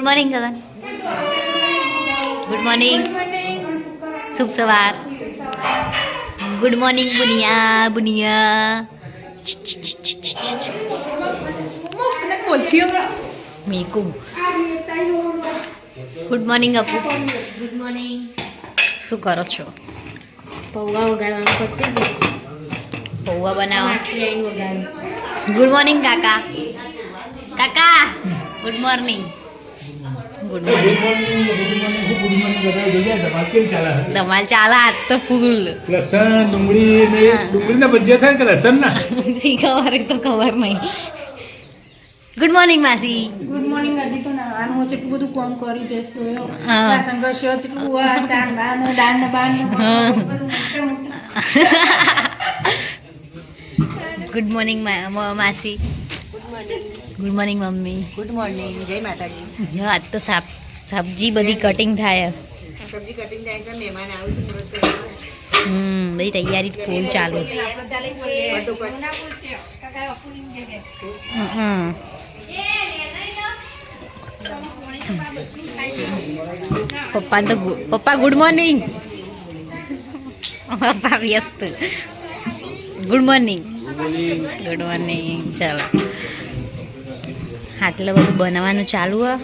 Good morning Gagan. Good morning. શુભ સવાર. Good morning બુનિયા બુનિયા. મીકુ. ગુડ મોર્નિંગ અપુ. Good morning. શું કરો છો? પૌવા વગાડવાનું પડતું પૌવા બનાવો. વગાડવાનું. ગુડ મોર્નિંગ કાકા. કાકા ગુડ મોર્નિંગ. Good morning. ધમાલ ચાલે આજ તો ફૂલ. લસણ ડુંગળીના ભજીયા થાય કે લસણના સી ખબર તો ખબર નહીં. ગુડ મોર્નિંગ માસી. Good morning. હજી તો નાવાનું હોય એટલું બધું કામ કરી દેસ તો હા. વાસણ ઘસ્યો એટલું ચા નાનું દાળ ને બાર ગુડ મોર્નિંગ માસી. Good morning mummy. Good morning. જય માતાજી. જો આજ તો સબ્જી બધી કટિંગ થાય. સબ્જી કટિંગ થાય છે. મહેમાન આવ્યું છે મુરત કરવા. બધી તૈયારી ફૂલ ચાલુ. પપ્પા ગુડ મોર્નિંગ. પપ્પા વ્યસ્ત. Good morning. Good morning. ચાલો આટલું બધું બનાવવાનું ચાલુ હે.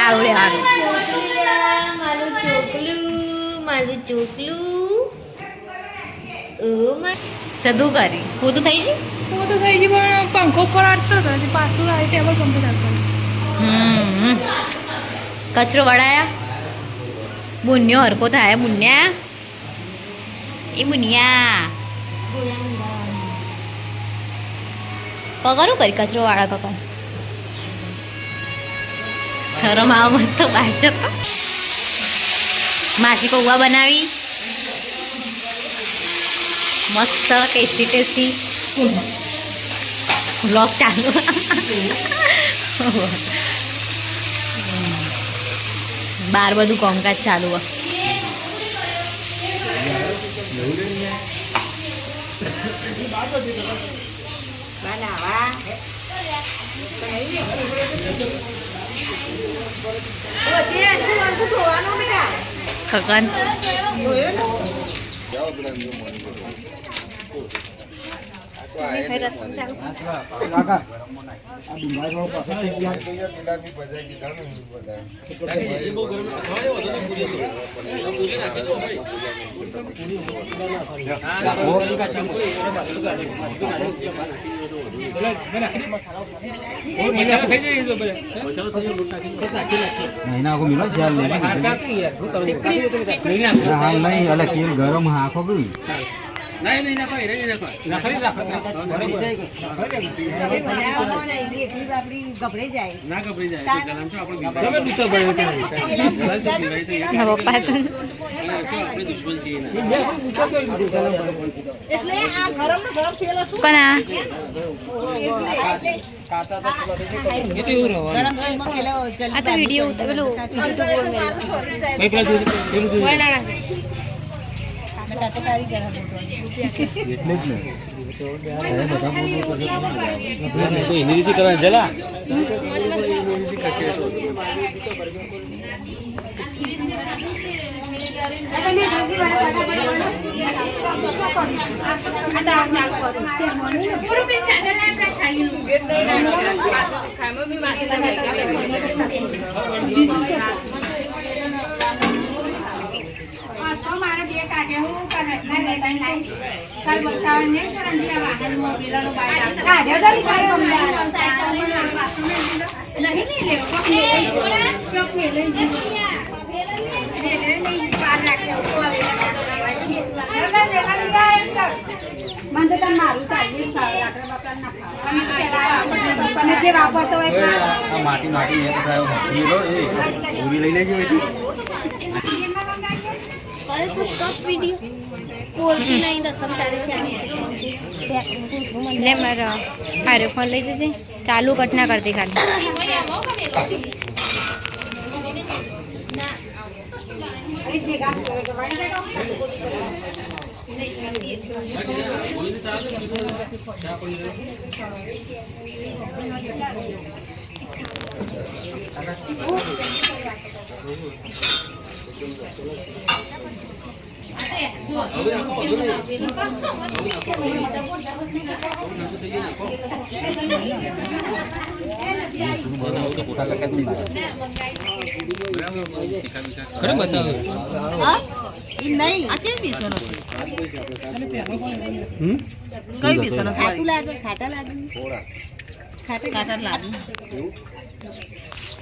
આવડે હારું. મારું ચોકલું સદું કરી પૂતું થઈ છે. હું તો થઈ ગઈ પણ પંખો ઉપર આટતો હતો હજી પાછું આવી ટેબલ કમ્પ્લીટ આપવાનું. કચરો વળાયા. બુન્યો હરકો થાય બુન્યા. એ બુનિયા પગારું કરી કચરો વાળા કાકા. શરમ આવ મત તો બહાર જતો. માસી પૌવા બનાવી મસ્ત ટેસ્ટી ટેસ્ટી. બ્લોગ ચાલુ. બાર બધું કામકાજ ચાલુ હોય. ખગન ગરમ હાખો ગયું ગભરાઈ જાય. પપ્પા એટલે આ ગરમ થયેલો હતું. કોના આ તો વિડીયો પેલું એટલે જ ને એની રીતે કરવાની જલા મારે બે કાઢે હું કરે કાલ બતાવવા નહીં કરંજી આ વાહન મોગેલાનો બાય કાઢ્યો તો નહીં લેવો ચોક મે લઈ મને તો મારું ચાલીસ તમે જે વાપરતો હોય માટી માટી પૂરી લઈ લેજો અરે તું સ્ટોપ વિડિયો બોલતી નહીં રસમ ચાલે છે લે મારો આરે ફોન લઈ જજે ચાલુ કટ ના કરતી ખાલી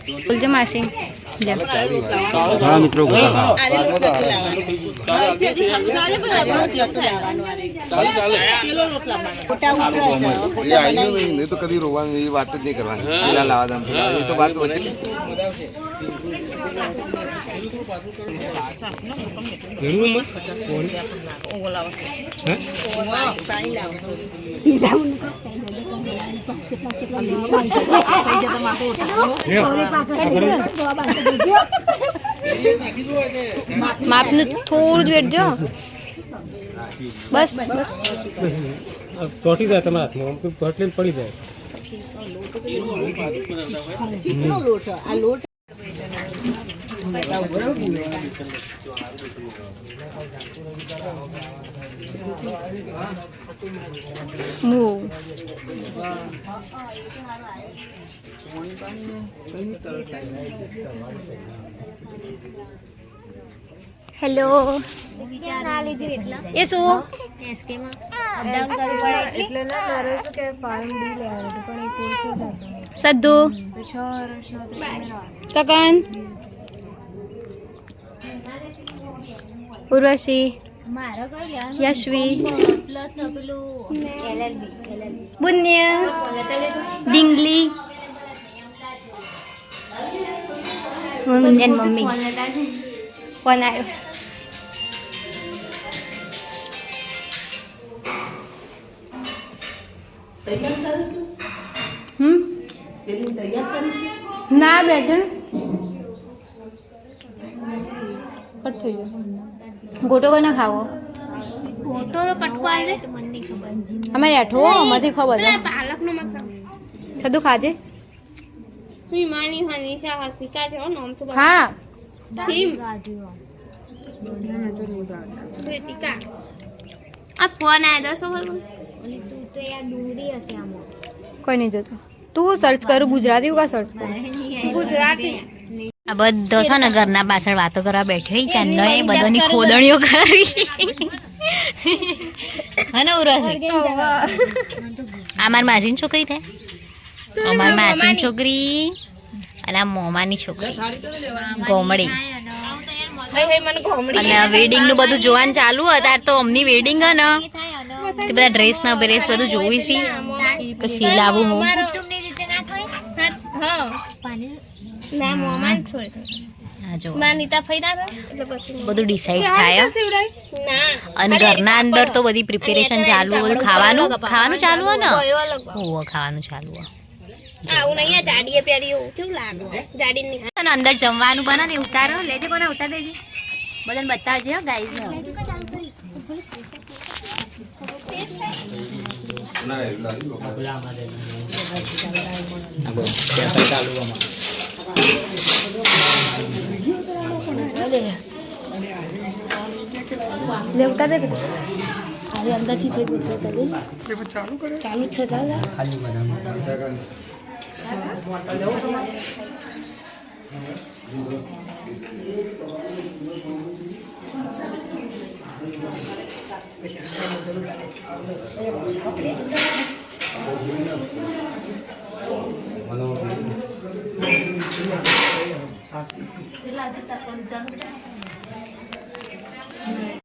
બોલજો માસી ઘણા મિત્રો બધા એ તો કદી રોવાનું એ વાત જ નહીં કરવાની પેલા લાવા દમ એ તો વાત વચ્ચે માપનું થોડું જ વેઠજો બસ ચોટી જાય તમારા હાથમાં પટલીને પડી જાય હેલો ના લીધું એટલા એ શું એસકે માં અપડાઉન કરવું પડે એટલે ના મારે શું કે ફાર્મ ડી લેવાનું હતું પણ એ કોર્સ જ હતો સદ્દુ 6 વર્ષનો હતો કકન ઉર્વશી મારો કઈ લેવાનું યશવી પ્લસ પેલું એલએલબી બુન્ય ડિંગલી મમ્મી ફોન આવ્યો ના બેઠે કટ થઈ ગયો ગોટો કોને ખાવો ફોટો કટકો આવે તો મને નહીં ખબર અમે એઠો અમારી ખબર પાલકનો મસાલો સદુ ખાજે હિમાની હનીશા હસિકા છે નામ તો હા ટીમ કૃતિકા આ ફોન આવ્યો દસો તું તો યાર ડુંગળી હશે આમાં કોઈ નહીં જોતું તું સર્ચ કરું ગુજરાતી કા સર્ચ કરું ગુજરાતી આ બધો છે ને ઘરના પાછળ વાતો કરવા બેઠી ચાંદનો એ બધાની ખોદણીઓ કરી હને ઉરસી આ મારી માસીની છોકરી થાય અમારી માસીની છોકરી અને આ મોમાની છોકરી ગોમડી અને વેડિંગ નું બધું જોવાનું ચાલુ અત્યારે તો અમની વેડિંગ હે ને તે બધા ડ્રેસ ના ડ્રેસ બધું જોઈશી પછી લાવું હું ના મોમાં છોડ હા જો ના નીતા ફઈના એટલે પછી બધું ડિસાઈડ થાય ના અને ઘરના અંદર તો બધી પ્રિપેરેશન ચાલુ બધું ખાવાનું ચાલુ હે ને ઓવો ખાવાનું ચાલુ હે આવું નહીં આ જાડીએ પહેર્યું કેવું લાગે જાડી ની અને અંદર જમવાનું બને ને ઉતારો લેજે કોને ઉતાર દેજે બધાને બતાવજે હો ગાઈસ લેવતા દે આજે અંદરથી થઈ ગયું ચાલુ છે ચાલ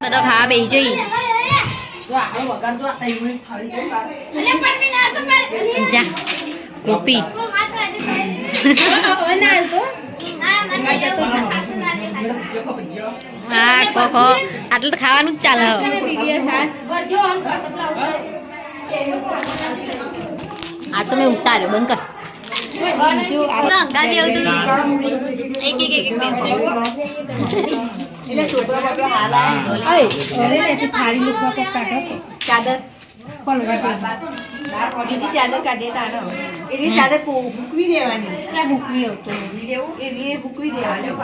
બધા ખા બેહી જઈ જા ગોપી હા કોકો આટલું તો ખાવાનું જ ચાલે હવે. આ તો મેં ઉતાર્યો બંધ કર. ગાડી આવતું એક એક એક બે ચાદર દીદી ચાદર કાઢીએ તાનો એની ચાદર ભૂકવી દેવાની ક્યાં ભૂકવી આવતો એ ભૂકવી દેવાની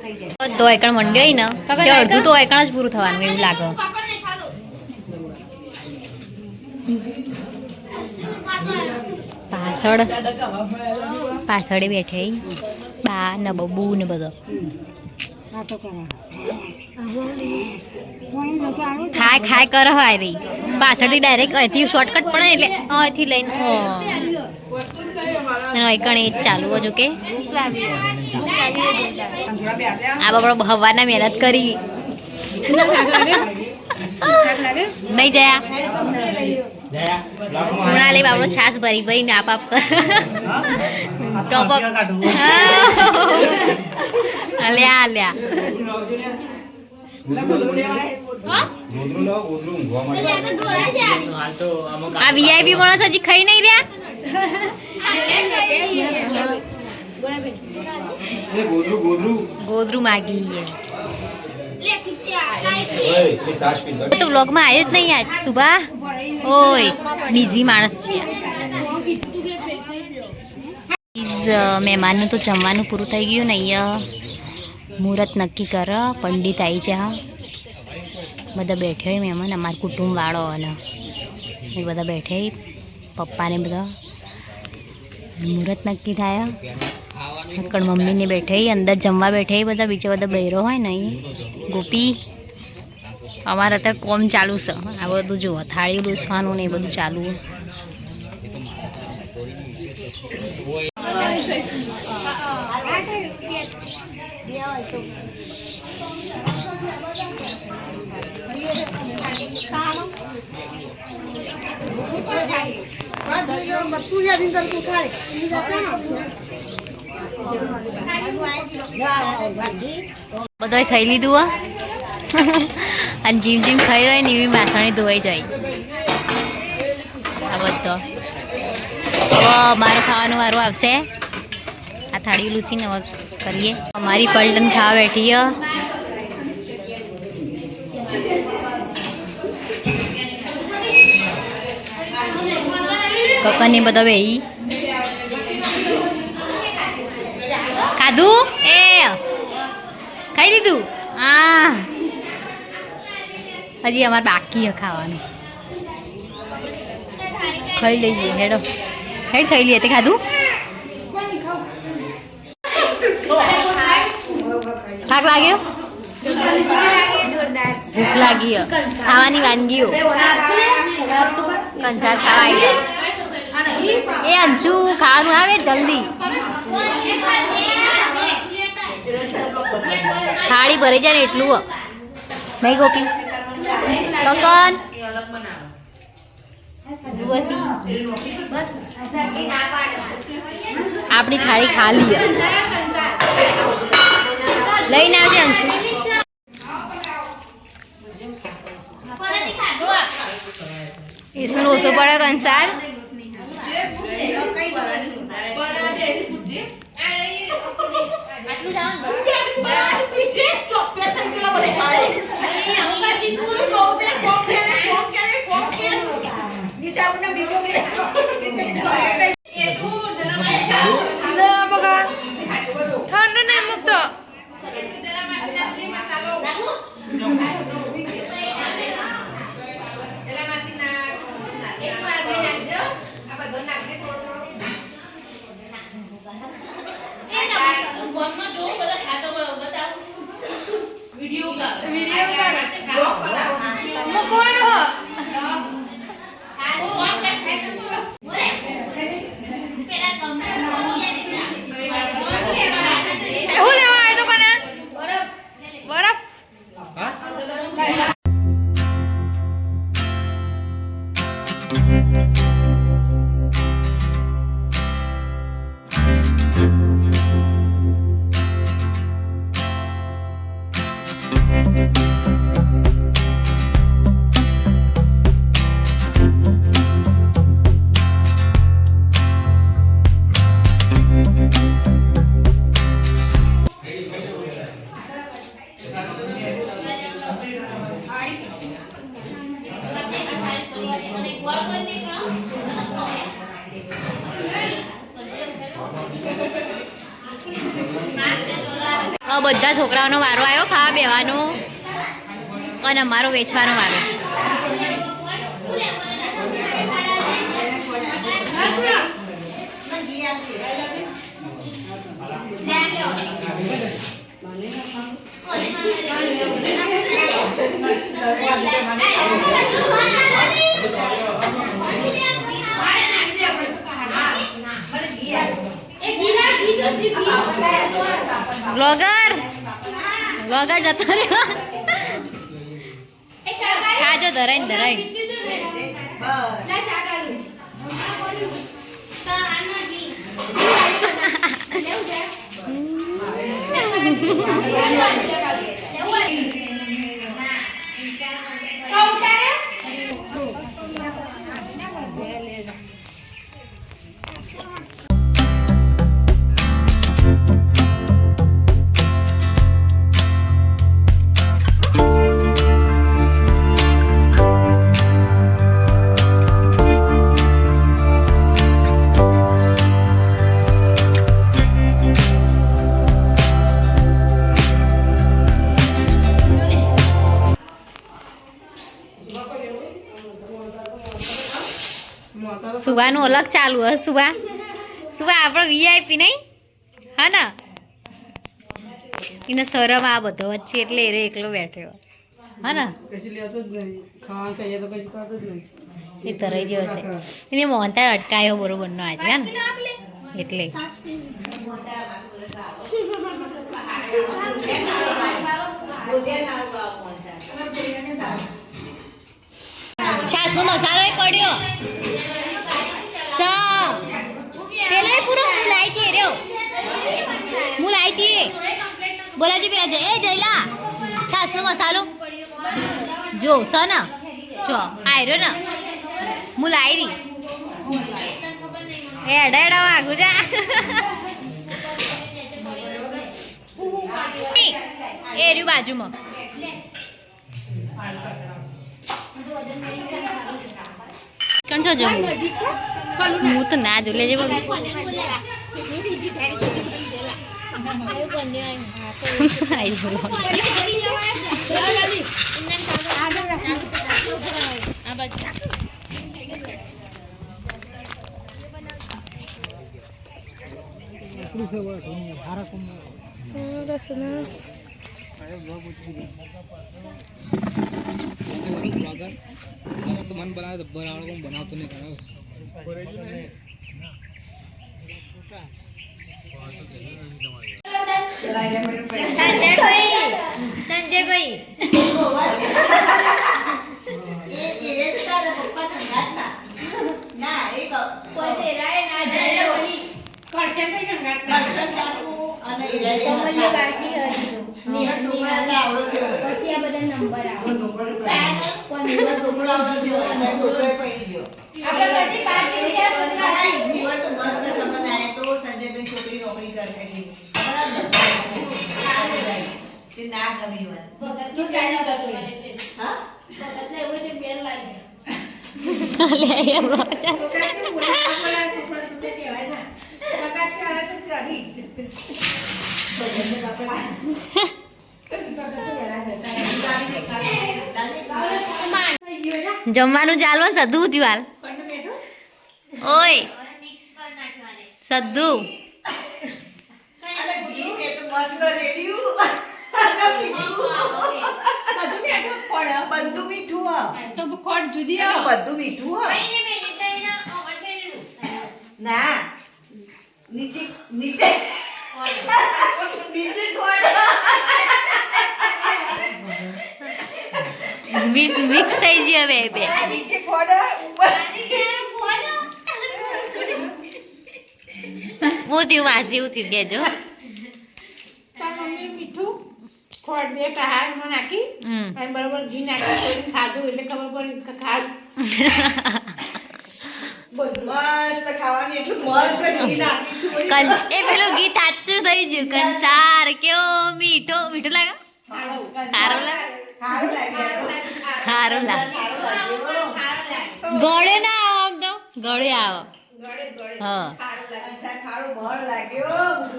થઈ જાય. તો એકણ મંડ્યો હોય ને કે અડધું તો એકણ જ પૂરું થવાનું એવું લાગે. પાછળ બેઠે બા ને બબુ ને બધો ખાય ખાય કરે હોય રહી પાછળથી ડાયરેક્ટ અહીંથી શોર્ટકટ પડે એટલે અહીંથી લઈને એકણ એ જ ચાલુ હજુ કે આ બાબડો હવાના મહેનત કરી નહીં જયા ઉણાલી બાબડો છાસ ભરી ભરી ને આપ કર ટોપ લ્યા લ્યા આ વીઆઈપી માણસ હજી ખાઈ નહીં રહ્યા. ગોદરું માગી તો વ્લોગમાં આવ્યો જ નહીં આજ સુભા. ઓય બીજી માણસ છે. મહેમાનનું તો જમવાનું પૂરું થઈ ગયું ને અહીંયા મુહૂર્ત નક્કી કર પંડિત આવી છે. હા બધા બેઠે હોય મહેમાન અમારા કુટુંબવાળો અને એ બધા બેઠે પપ્પાને બધા મુહૂર્ત નક્કી થાય. કણ મમ્મીને બેઠે અંદર જમવા બેઠે બધા બીજા બધા બહેરો હોય ને અહીં ગોપી અમારે અત્યારે કોમ ચાલુ છે. આ બધું જુઓ થાળી લૂસવાનું ને એ બધું ચાલુ. બધા ખાઈ લીધું અને જીમ જીમ ખાઈ હોય ને એવી માસણી ધોવાઈ જાય. આ બધો મારું ખાવાનું વારું આવશે. આ થાળી લૂસીને હવે કરીએ. અમારી પલટન ખાવા બેઠી કપની બધા બેહી ખાધું એ ખાઈ દીધું. હા હજી અમારે બાકી ખાવાનું. ખાઈ લઈએ હેડો હેડ ખાઈ લઈએ. તે ખાધું થાક લાગ્યો ભૂખ લાગી ખાવાની વાનગીઓ કંસાર ખાવા એ અંજુ ખાવાનું આવે જલ્દી. થાળી ભરી જાય ને એટલું નહીં ગોપી કંકન આપણી થાળી ખાલી લઈને આવજે અંશુ. એસું ઓછો પડે કંસાર. ઠંડ નહીં મૂકતો બધા છોકરાઓનો વારો આવ્યો ખાવા બેવાનો અને અમારો વેચવાનો વારો. વ્લોગર જતો રહ્યો. ખાજો ધરાઈને ધરાઈને. સુવાનું અલગ ચાલુ હે. સુવા આપણે વીઆઈપી નહીં હા ને. એને શરમ આ બધો વચ્ચે એટલે એ એકલો બેઠો હા ને. એ તરાઈ જેવો છે. એને મોહનતાળ અટકાયો બરોબરનો આજે હા ને એટલે. છાસનો મસાલો પડ્યો. પેલો પૂરો હું લાવી દે રહ્યો. હું લાવી દે બોલાજી પેલા એ જયલા છાસનો મસાલો જો સના જો આયરો ને હું લાવી એ અડાડા વાગુ જા. એ રહ્યું બાજુમાં. કોણ છો જવું હું તો ના જો લેજે બોલ. मन बना बनाते नहीं करा સંજયભાઈ પછી આ બધા નંબર છોકરી નોકરી કરશે ના ગમી જમવાનું ચાલવા સદ્ધુ થયું હાલ. ઓય સદ્ધુ બધું મીઠું તો ખોટ જુદી બધું મીઠું ના નીચે નીચે નીચે મિક્સ થઈ ગઈ હવે બે. નીચે ખોડ ઉપર હું થયું વાસી એવું થયું કેજો. મીઠું ખોટ બે પહાડમાં નાખી હમ અને બરોબર ઘી નાખી થોડીને ખાધું એટલે ખબર પડી કે ખાધું. મસ્ત ખાવાની એટલું મસ્ત ઘી નાખી છું એ પેલું ગીત સાચું થઈ ગયું કંસાર કેવો મીઠો મીઠો લાગે સારું લાગે સારું લાગ્યું સારું લાગે સારું લાગ્યું ગળે ના આવો આમ તો ગળે આવો હા ખારું બળ લાગ્યો બધું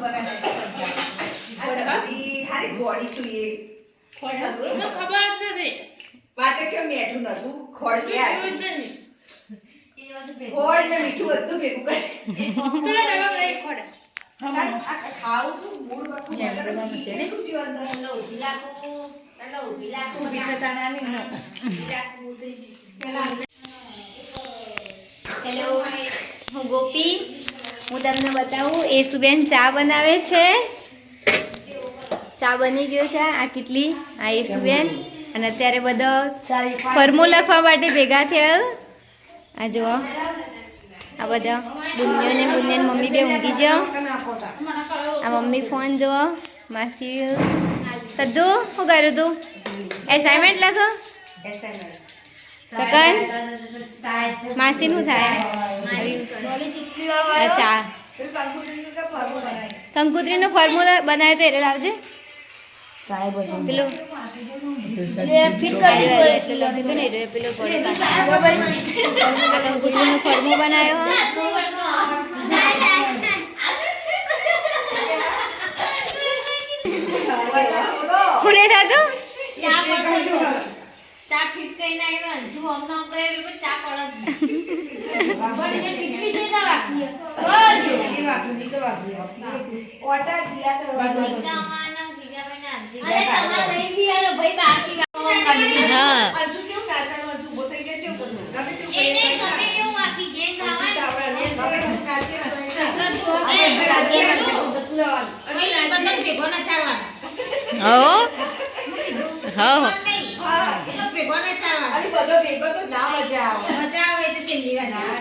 બનાવી હારી ગોળી તું એ મને ખબર જ નથી. પાતે કેમ મેઠું નતું ખોળ કે ખોળ ને મીઠું બધું ભેગું કરે પેલા ડબ્બા રહી ખોડે. ખાવું તું મૂળ વખત કેટલું થયું અંદર વિકતાણાની ન. હેલો, હું ગોપી. હું તમને બતાવું એસુબેન ચા બનાવે છે. ચા બની ગયો છે. આ કેટલી આ એસુબેન અને અત્યારે બધા ફોર્મ્યુલા લખવા માટે ભેગા થયા. આ જુઓ આ બધા બુનિયો ને મમ્મી બે ઊંઘી જાઓ. આ મમ્મી ફોન જુઓ. માસી સદ્દુ શું કર્યું તું? એસાઇનમેન્ટ લખો. સકન માસી નું થાય અચ્છા કંકુત્રી નો ફોર્મ્યુલા બનાવ્યો તો એટલે લાવજે પેલું કંકુત્રી નો ફોર્મ્યુલો બનાવ્યો. હું રે સાધુ ચા ફિટ કરી નાખે તો હજુ અમને કરે એટલે ચા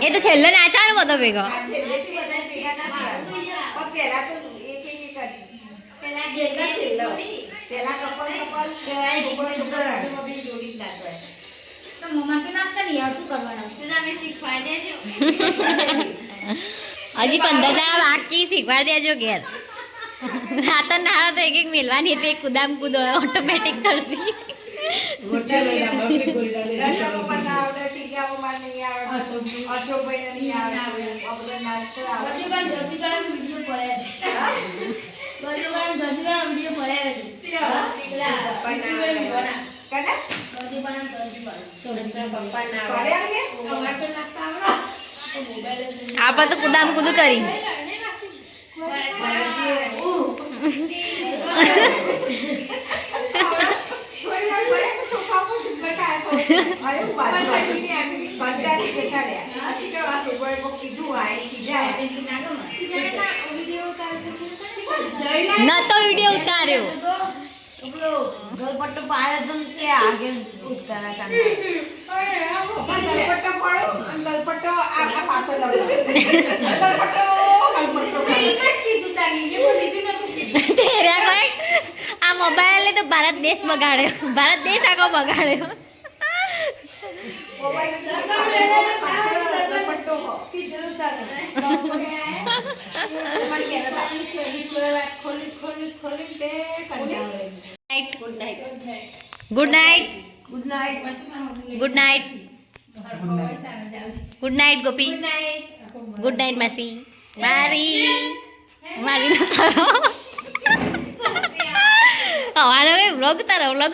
એ તો છેલ્લે નાચવાનું બધો ભેગો. હજી 15 જણા બાકી શીખવાડી દેજો ઘેર. આ તો નાળા તો એક મેલવાની એટલે એક કુદામ કૂદો ઓટોમેટિક થશે. આપણે તો કુદામ કૂદું કરી ન તો વિડીયો ઉતાર્યો. ગલપટ્ટો પાડે તો કે આગે ઉતારા આ મોબાઈલ તો ભારત દેશ બગાડ્યો. ભારત દેશ આખો બગાડ્યો. Good night. Good night. Good night Gopi. Good night માસી. મારી હવાનો વ્લોગ તારો ને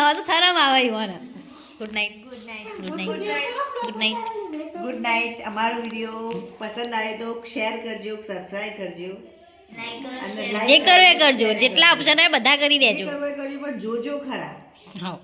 હવે તો શરમ આવે મને. Good night. Good night. Good night. Good night. અમારો વિડીયો પસંદ આવે તો શેર કરજો, સબસ્ક્રાઇબ કરજો, જે કરો એ કરજો. જેટલા ઓપ્શન હોય બધા કરી દેજો. કરજો પણ જોજો ખરા. હા.